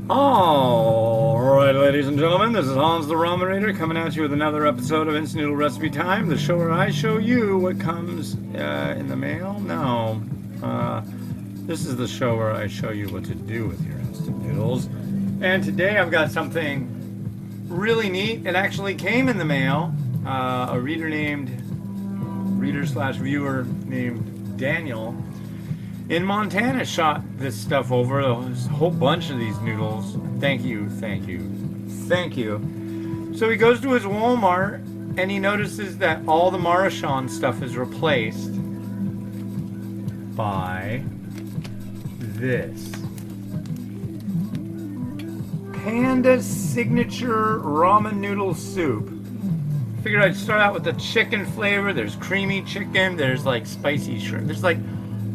Alright, ladies and gentlemen, this is Hans the Ramen coming at you with another episode of Instant Noodle Recipe Time, the show where I show you what comes in the mail. No, this is the show where I show you what to do with your instant noodles. And today I've got something really neat. It actually came in the mail. A reader/viewer named Daniel in Montana shot this stuff over. There's a whole bunch of these noodles. Thank you, thank you, thank you. So he goes to his Walmart and he notices that all the Marachon stuff is replaced by this Panda signature ramen noodle soup. Figured I'd start out with the chicken flavor. There's creamy chicken, there's like spicy shrimp. There's like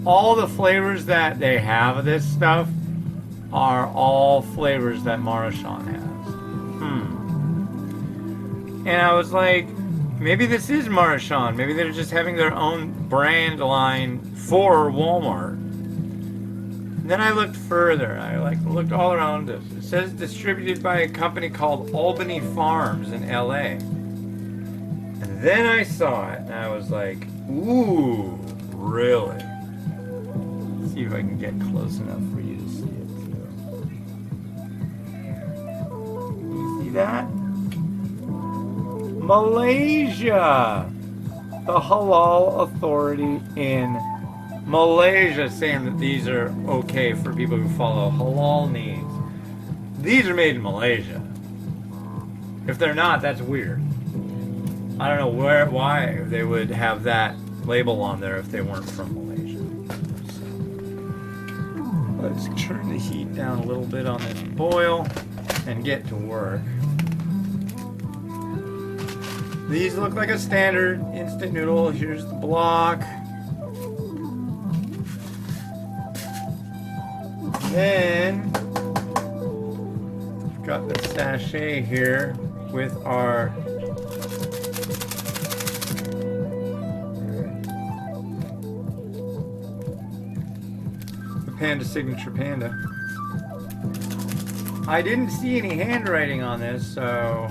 all the flavors that they have of this stuff are all flavors that Marachon has. And I was like, maybe this is Marachon. Maybe they're just having their own brand line for Walmart. And then I looked further. I looked all around us. It says distributed by a company called Albany Farms in LA. And then I saw it and I was like, ooh, really? See if I can get close enough for you to see it too. You see that? Malaysia! The Halal Authority in Malaysia saying that these are okay for people who follow halal needs. These are made in Malaysia. If they're not, that's weird. I don't know why they would have that label on there if they weren't from Malaysia. Let's turn the heat down a little bit on this boil and get to work. These look like a standard instant noodle. Here's the block. Then got the sachet here with our Panda signature Panda. I didn't see any handwriting on this, so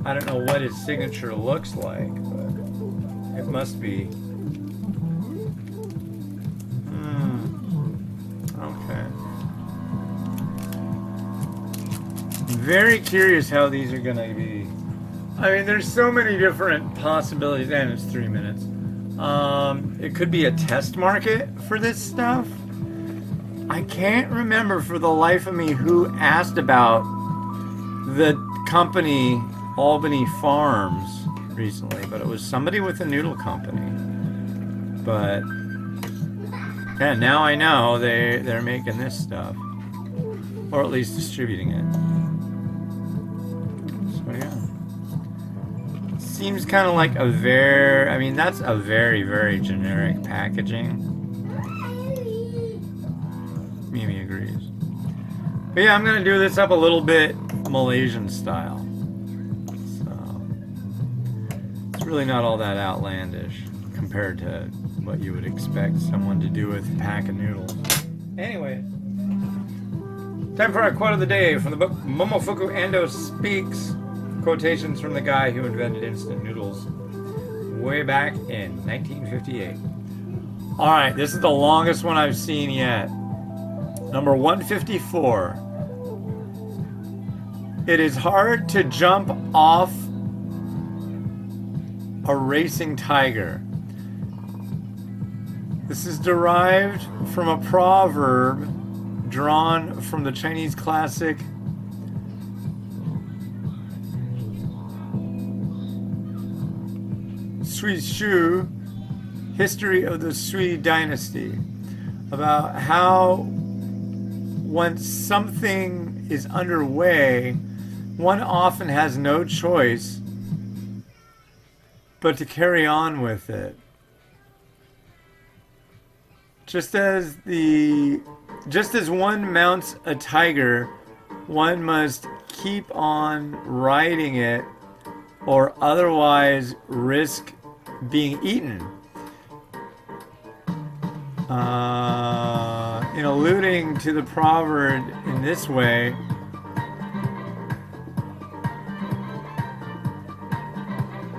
I don't know what his signature looks like, but it must be. Okay. I'm very curious how these are gonna be. I mean, there's so many different possibilities, and it's 3 minutes. It could be a test market for this stuff. I can't remember for the life of me who asked about the company Albany Farms recently, but it was somebody with a noodle company. But yeah, now I know they're making this stuff, or at least distributing it. So yeah. Seems kind of like that's a very, very generic packaging. Mimi agrees. But yeah, I'm going to do this up a little bit Malaysian style. So, it's really not all that outlandish compared to what you would expect someone to do with a pack of noodles. Anyway, time for our quote of the day from the book Momofuku Ando Speaks. Quotations from the guy who invented instant noodles way back in 1958. Alright, this is the longest one I've seen yet. Number 154. It is hard to jump off a racing tiger. This is derived from a proverb drawn from the Chinese classic Sui Shu, History of the Sui Dynasty, about how once something is underway, one often has no choice but to carry on with it. Just as one mounts a tiger, one must keep on riding it or otherwise risk being eaten. in alluding to the proverb in this way,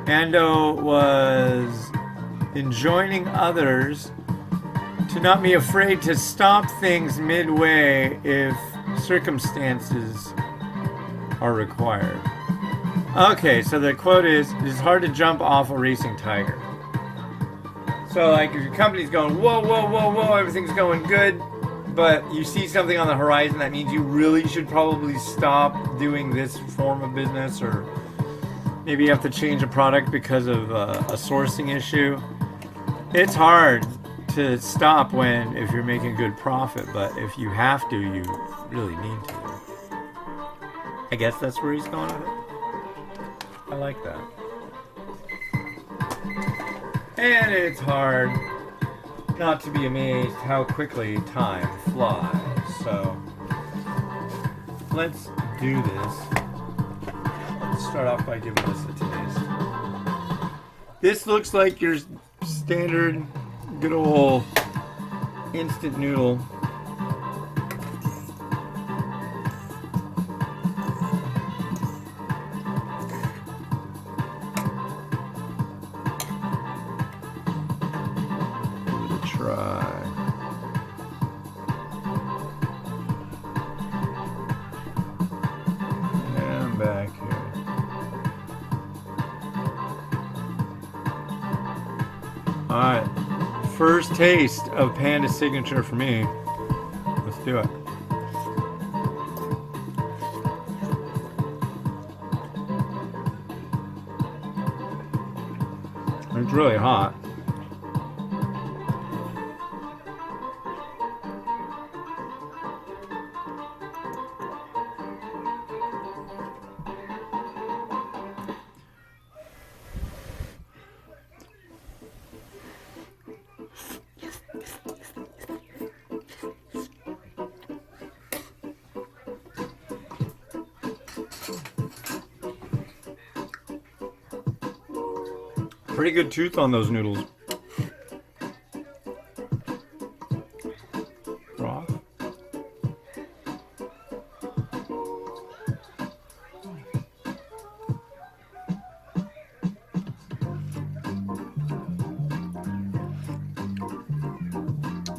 Ando was enjoining others to not be afraid to stop things midway if circumstances are required. Okay, so the quote is, "It is hard to jump off a racing tiger." So like if your company's going, whoa, whoa, whoa, whoa, everything's going good, but you see something on the horizon that means you really should probably stop doing this form of business, or maybe you have to change a product because of a sourcing issue. It's hard to stop if you're making good profit, but if you have to, you really need to. I guess that's where he's going with it. I like that. And it's hard not to be amazed how quickly time flies. So let's do this. Let's start off by giving this a taste. This looks like your standard good old instant noodle. Give it a try. And I'm back here. Alright. First taste of Panda signature for me. Let's do it. It's really hot. Pretty good tooth on those noodles. Broth.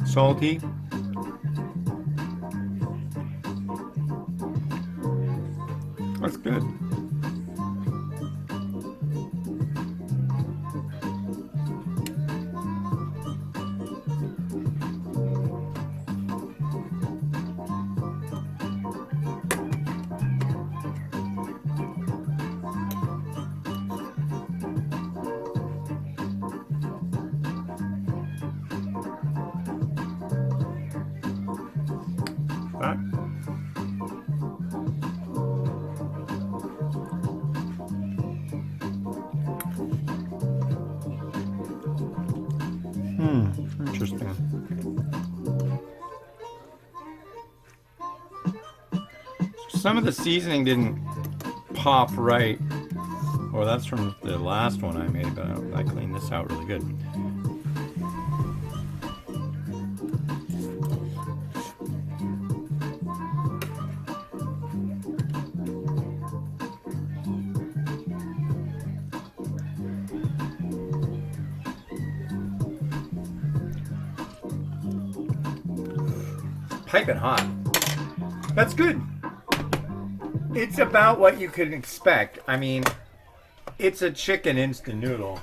Salty. That's good. Back. Interesting. Some of the seasoning didn't pop right. Well, that's from the last one I made, but I cleaned this out really good. Piping hot. That's good. It's about what you could expect. I mean, it's a chicken instant noodle.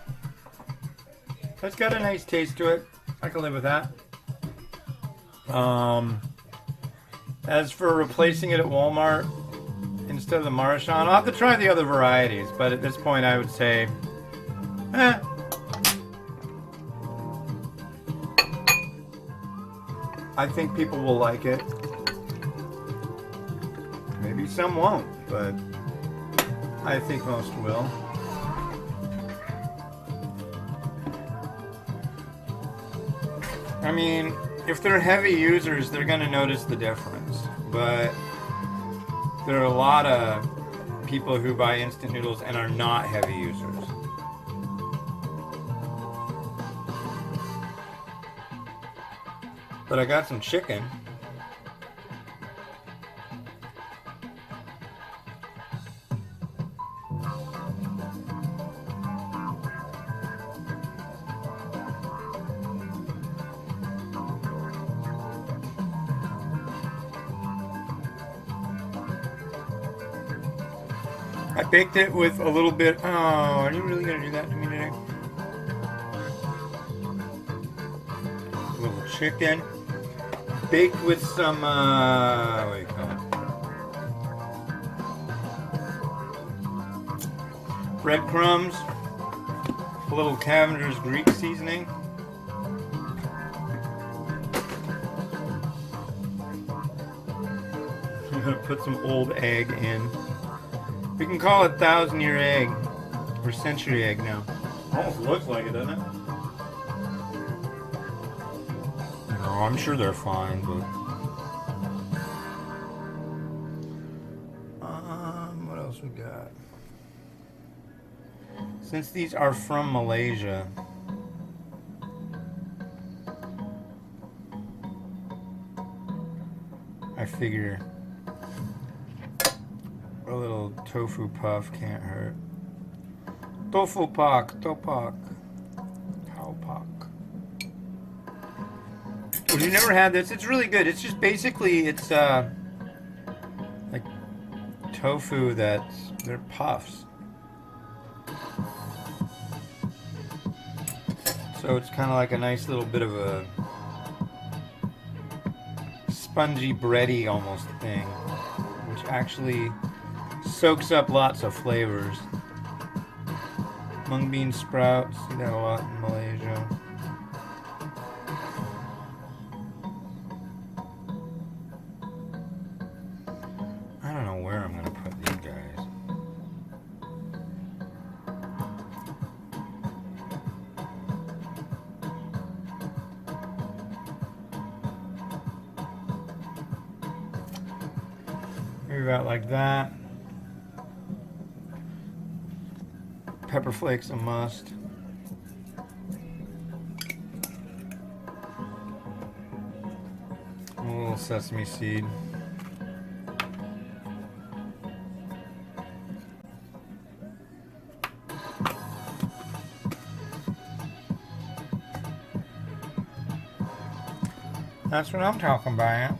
It's got a nice taste to it. I can live with that. As for replacing it at Walmart instead of the Marchand, I'll have to try the other varieties, but at this point I would say, I think people will like it. Maybe some won't, but I think most will. I mean, if they're heavy users, they're going to notice the difference. But there are a lot of people who buy instant noodles and are not heavy users. But I got some chicken. I baked it with a little bit. Oh, are you really gonna do that to me today? A little chicken, baked with some what do you call it? Breadcrumbs, a little Cavender's Greek seasoning. I'm gonna put some old egg in. We can call it 1,000-year egg or century egg now. Almost looks like it, doesn't it? No, I'm sure they're fine, but what else we got? Since these are from Malaysia, I figure a little tofu puff can't hurt. Tofu pak, topak, taupak. If you've never had this, it's really good. It's just basically, it's like tofu they're puffs. So it's kind of like a nice little bit of a spongy, bready almost thing, which actually soaks up lots of flavors. Mung bean sprouts, see that a lot in Malaysia. I don't know where I'm going to put these guys. Maybe about like that. Pepper flakes a must. A little sesame seed. That's what I'm talking about.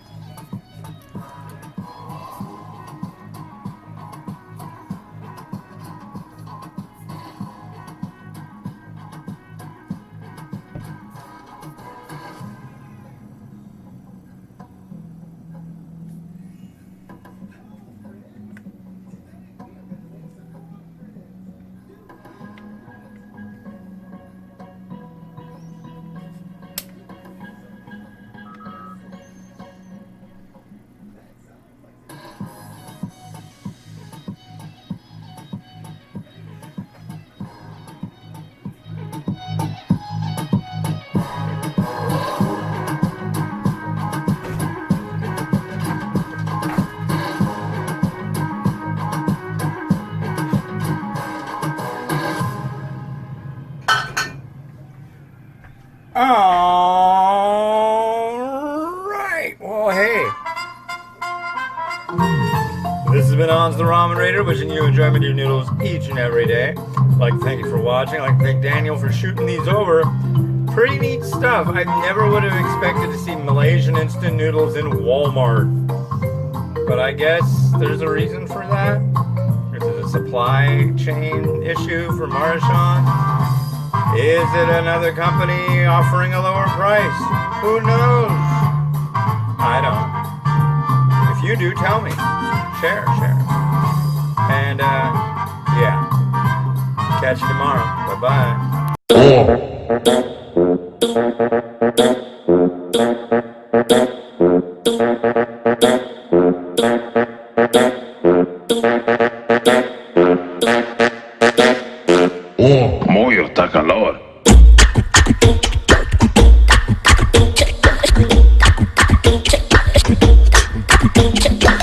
Alright, well, hey. This has been On's the Ramen Raider, wishing you enjoyment of your noodles each and every day. I'd like to thank you for watching. I'd like to thank Daniel for shooting these over. Pretty neat stuff. I never would have expected to see Malaysian instant noodles in Walmart. But I guess there's a reason for that. Is it a supply chain issue for Maruchan? Is it another company offering a lower price? Who knows? I don't. If you do, tell me. Share. And, yeah. Catch you tomorrow. Bye-bye.